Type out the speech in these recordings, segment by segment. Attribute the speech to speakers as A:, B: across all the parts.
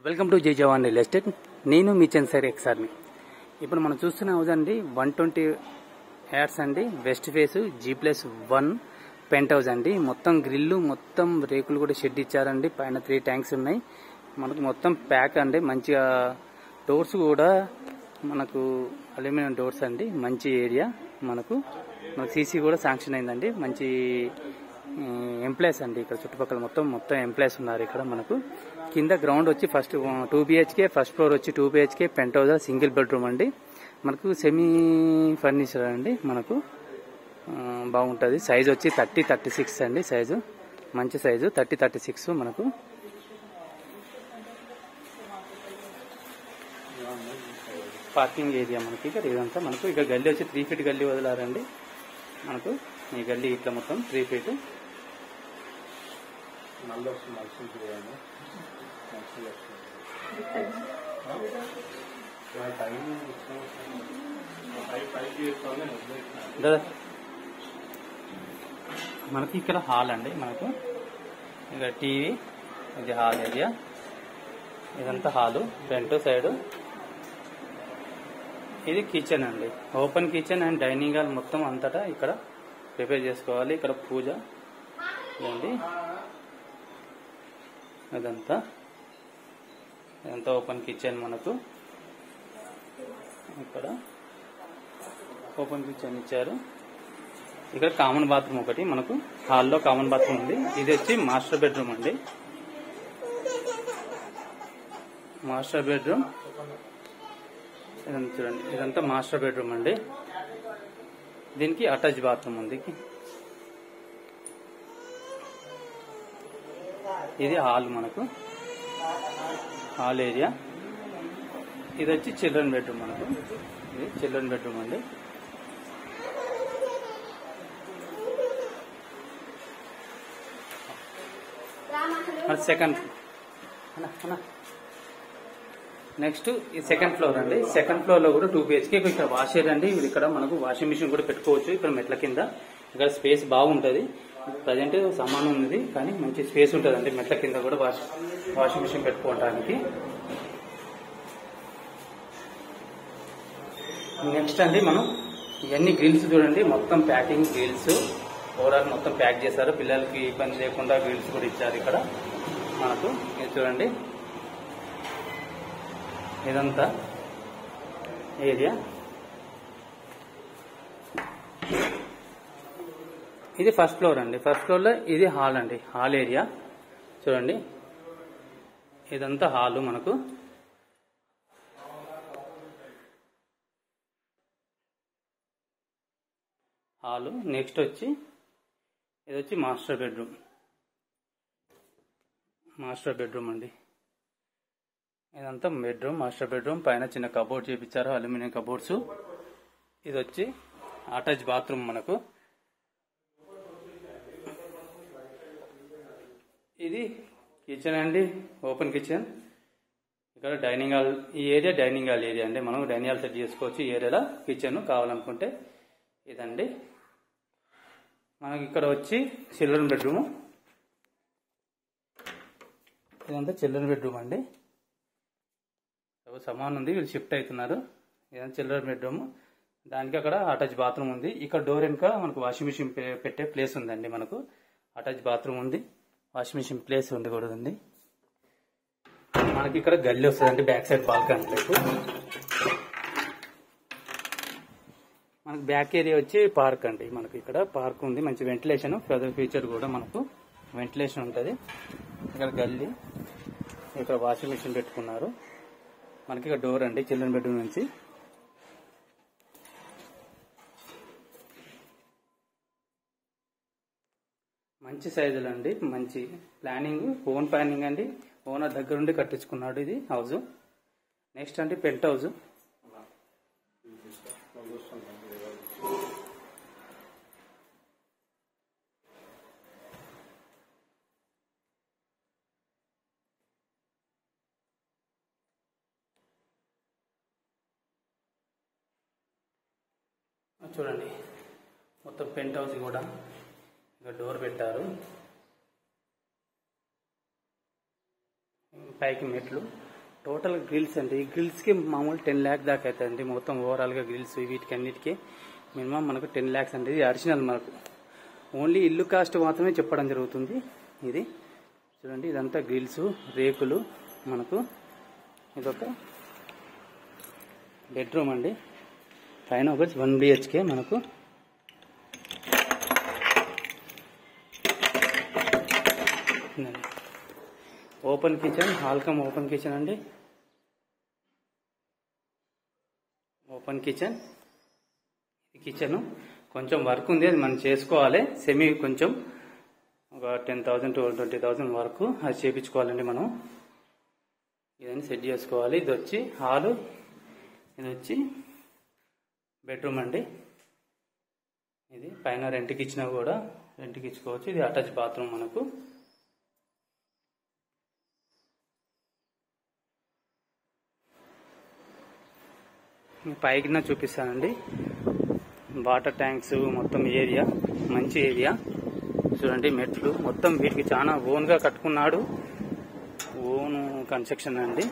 A: Welcome to జై జవాన్ real estate. నేను మీ చంద్రశేఖర్ ఎక్సార్ని. ఇప్పుడు మనం చూస్తున్న హౌస్ అండి 120 యార్డ్స్ అండి, west face G+1 pent house అండి. మొత్తం గ్రిల్లు, మొత్తం రేకులు కూడా షెడ్ ఇచ్చారండి. పైన 3 ట్యాంక్స్ ఉన్నాయి. మనకు మొత్తం ప్యాక్ అండి. మంచిగా డోర్స్ కూడా మనకు అల్యూమినియం డోర్స్ అండి. మంచి ఏరియా. మనకు సీసీ కూడా శాంక్షన్ అయిందండి. మంచి ఎంప్లాయీస్ అండి. ఇక్కడ చుట్టుపక్కల మొత్తం ఎంప్లాయీస్ ఉన్నారు. ఇక్కడ మనకు కింద గ్రౌండ్ వచ్చి ఫస్ట్ 2 BHK, ఫస్ట్ ఫ్లోర్ వచ్చి 2 BHK penthouse, single bedroom అండి. మనకు సెమీ ఫర్నిచర్ అండి. మనకు బాగుంటుంది. సైజ్ వచ్చి 30-36 అండి. సైజు మంచి సైజు 30-36. మనకు పార్కింగ్ ఏరియా మనకి ఇక్కడ ఇదంతా. మనకు ఇక్కడ గల్లీ వచ్చి 3 feet గల్లీ వదిలారండి. మనకు ఈ గల్లీ ఇట్లా మొత్తం 3 feet. మనకి ఇక్కడ హాల్ అండి. మనకు ఇక్కడ టీవీ, ఇది హాల్ ఏరియా. ఇదంతా హాలు, ఫ్రంట్ సైడ్. ఇది కిచెన్ అండి. Open kitchen and dining hall మొత్తం అంతటా ఇక్కడ ప్రిపేర్ చేసుకోవాలి. ఇక్కడ పూజ ఇదండి. ఇదంతా ఓపెన్ కిచెన్. మనకు ఇక్కడ ఓపెన్ కిచెన్ ఇచ్చారు. ఇక్కడ కామన్ బాత్రూమ్ ఒకటి. మనకు హాల్లో కామన్ బాత్రూమ్ ఉంది. ఇది వచ్చి మాస్టర్ బెడ్రూమ్ అండి. మాస్టర్ బెడ్రూమ్ ఇదంతా చూడండి. ఇదంతా మాస్టర్ బెడ్రూమ్ అండి. దీనికి అటాచ్ బాత్రూమ్ ఉంది. ఇది హాల్, మనకు హాల్ ఏరియా. ఇది వచ్చి చిల్డ్రన్ బెడ్రూమ్. మనకు ఇది చిల్డ్రన్ బెడ్రూమ్ అండి. సెకండ్ నెక్స్ట్ ఈ సెకండ్ ఫ్లోర్ అండి. సెకండ్ ఫ్లోర్ లో కూడా 2 BHK. ఇక్కడ వాష్ ఏరియా అండి. ఇక్కడ మనకు వాషింగ్ మిషన్ కూడా పెట్టుకోవచ్చు. ఇక్కడ మెట్ల కింద ఇక్కడ స్పేస్ బాగుంటది. ప్రజెంట్ సామాను ఉంది కానీ మంచి స్పేస్ ఉంటుంది అండి. మెట్ల కింద కూడా వాషింగ్ మిషన్ పెట్టుకోవడానికి. నెక్స్ట్ అండి మనం ఇవన్నీ గ్రిల్స్ చూడండి. మొత్తం ప్యాకింగ్ గ్రిల్స్ ఓవరాల్ మొత్తం ప్యాక్ చేశారు. పిల్లలకి ఇబ్బంది లేకుండా గ్రిల్స్ కూడా ఇచ్చారు ఇక్కడ మనకు. ఇది చూడండి. ఇదంతా ఏరియా. ఇది ఫస్ట్ ఫ్లోర్ అండి. ఫస్ట్ ఫ్లోర్ లో ఇది హాల్ అండి. హాల్ ఏరియా చూడండి. ఇదంతా హాలు మనకు. హాలు. నెక్స్ట్ వచ్చి ఇది వచ్చి మాస్టర్ బెడ్రూమ్. మాస్టర్ బెడ్రూమ్ అండి. ఇదంతా బెడ్రూమ్, మాస్టర్ బెడ్రూమ్. పైన చిన్న కబోర్డ్ చేపించారు, అల్యూమినియం కబోర్డ్స్. ఇది వచ్చి అటాచ్ బాత్రూమ్ మనకు. ఇది కిచెన్ అండి, ఓపెన్ కిచెన్. ఇక్కడ డైనింగ్ హాల్. ఈ ఏరియా డైనింగ్ హాల్ ఏరియా అండి. మనం డైనింగ్ హాల్ సెట్ చేసుకోవచ్చు. ఈ ఏరియాలో కిచెన్ కావాలనుకుంటే ఇదండి. మనకి ఇక్కడ వచ్చి చిల్డ్రన్ బెడ్రూమ్. ఇదంతా చిల్డ్రన్ బెడ్రూమ్ అండి. సమాన్ ఉంది, వీళ్ళు షిఫ్ట్ అవుతున్నారు. ఇదంతా చిల్డ్రన్ బెడ్రూమ్. దానికి అక్కడ అటాచ్ బాత్రూమ్ ఉంది. ఇక్కడ డోర్ వెనుక మనకు వాషింగ్ మిషన్ పెట్టే ప్లేస్ ఉందండి. మనకు అటాచ్ బాత్రూమ్ ఉంది, వాషింగ్ మిషన్ ప్లేస్ ఉంది కూడా ఉంది. మనకి ఇక్కడ గల్లీ వస్తుందండి. Back side balcony type. మనకి బ్యాక్ ఏరియా వచ్చి పార్క్ అండి. మనకి ఇక్కడ పార్క్ ఉంది. మంచి వెంటిలేషన్, ఫ్యూచర్ కూడా మనకు వెంటిలేషన్ ఉంటుంది. ఇక్కడ గల్లీ, ఇక్కడ వాషింగ్ మిషన్ పెట్టుకున్నారు. మనకి ఇక్కడ డోర్ అండి చిల్డ్రన్ బెడ్రూమ్ నుంచి. మంచి సైజులు అండి. మంచి ప్లానింగ్, ఓన్ ప్లానింగ్ అండి. ఓనర్ దగ్గర నుండి కట్టించుకున్నాడు ఇది హౌస్. నెక్స్ట్ అండి పెంట్ హౌస్. చూడండి మొత్తం పెంట్ హౌస్ కూడా. ఇక్కడ డోర్ పెట్టారు. పైకి మెట్లు, టోటల్ గ్రిల్స్ అండి. గ్రిల్స్కి మామూలు 10 lakhs దాకా అవుతుందండి. మొత్తం ఓవరాల్గా గ్రిల్స్ వీటికి అన్నిటికీ మినిమం మనకు 10 lakhs అండి. ఇది అడిషనల్ మనకు ఓన్లీ ఇల్లు కాస్ట్ మాత్రమే చెప్పడం జరుగుతుంది. ఇది చూడండి, ఇదంతా గ్రిల్స్, రేకులు. మనకు ఇదొక బెడ్రూమ్ అండి. పైన ఒక 1 BHK మనకు. Open kitchen, hall cum open kitchen అండి. Open kitchen. ఈ కిచెన్ కొంచెం వర్క్ ఉంది, అది మనం చేసుకోవాలి. సెమీ కొంచెం ఒక 10,000 to 20,000 వరకు అది చేయించుకోవాలండి మనం. ఇదని సెట్ చేసుకోవాలి. ఇది వచ్చి హాలు, ఇది వచ్చి బెడ్రూమ్ అండి. ఇది పైన రెంట్కి ఇచ్చినా కూడా రెంట్కి ఇచ్చుకోవచ్చు. ఇది అటాచ్ బాత్రూమ్ మనకు. పైకిన చూపిస్తానండి. వాటర్ ట్యాంక్స్ మొత్తం ఏరియా మంచి ఏరియా. చూడండి మెట్లు మొత్తం వీటికి చాలా ఓన్గా కట్టుకున్నాడు. ఓన్ కన్స్ట్రక్షన్ అండి.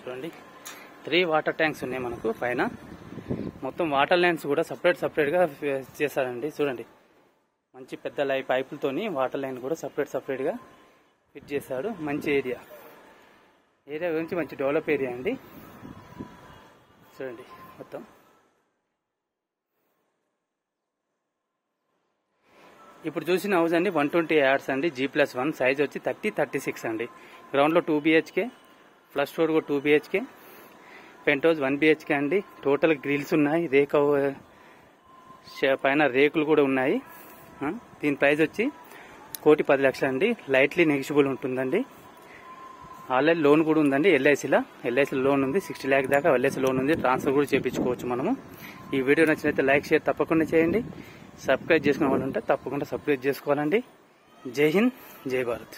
A: చూడండి 3 వాటర్ ట్యాంక్స్ ఉన్నాయి మనకు పైన. మొత్తం వాటర్ లైన్స్ కూడా సపరేట్గా చేశారండి. చూడండి మంచి పెద్ద పైపులతోని వాటర్ లైన్ కూడా సపరేట్గా ఫిట్ చేశాడు. మంచి ఏరియా గురించి మంచి డెవలప్ ఏరియా అండి. చూడండి మొత్తం. ఇప్పుడు చూసిన హౌస్ అండి 120 yards అండి. G+1 సైజ్ వచ్చి 30-36 అండి. గ్రౌండ్లో 2 BHK, ఫస్ట్ ఫ్లోర్ కూడా 2 BHK, పెంట్ హౌస్ 1 BHK అండి. టోటల్ గ్రిల్స్ ఉన్నాయి, పైన రేకులు కూడా ఉన్నాయి. దీని ప్రైస్ వచ్చి 1,10,00,000 అండి. లైట్లీ నెగిషియబుల్ ఉంటుందండి. ఆల్రెడీ లోన్ కూడా ఉందండి. ఎల్ఐసి లోన్ ఉంది. 60 lakhs దాకా ఎల్ఐసి లోన్ ఉంది. ట్రాన్స్ఫర్ కూడా చేయించుకోవచ్చు మనము. ఈ వీడియో నచ్చినైతే లైక్, షేర్ తప్పకుండా చేయండి. సబ్స్క్రైబ్ చేసుకునే వాళ్ళు ఉంటే తప్పకుండా సబ్స్క్రైబ్ చేసుకోవాలండి. జై హింద్, జై భారత్.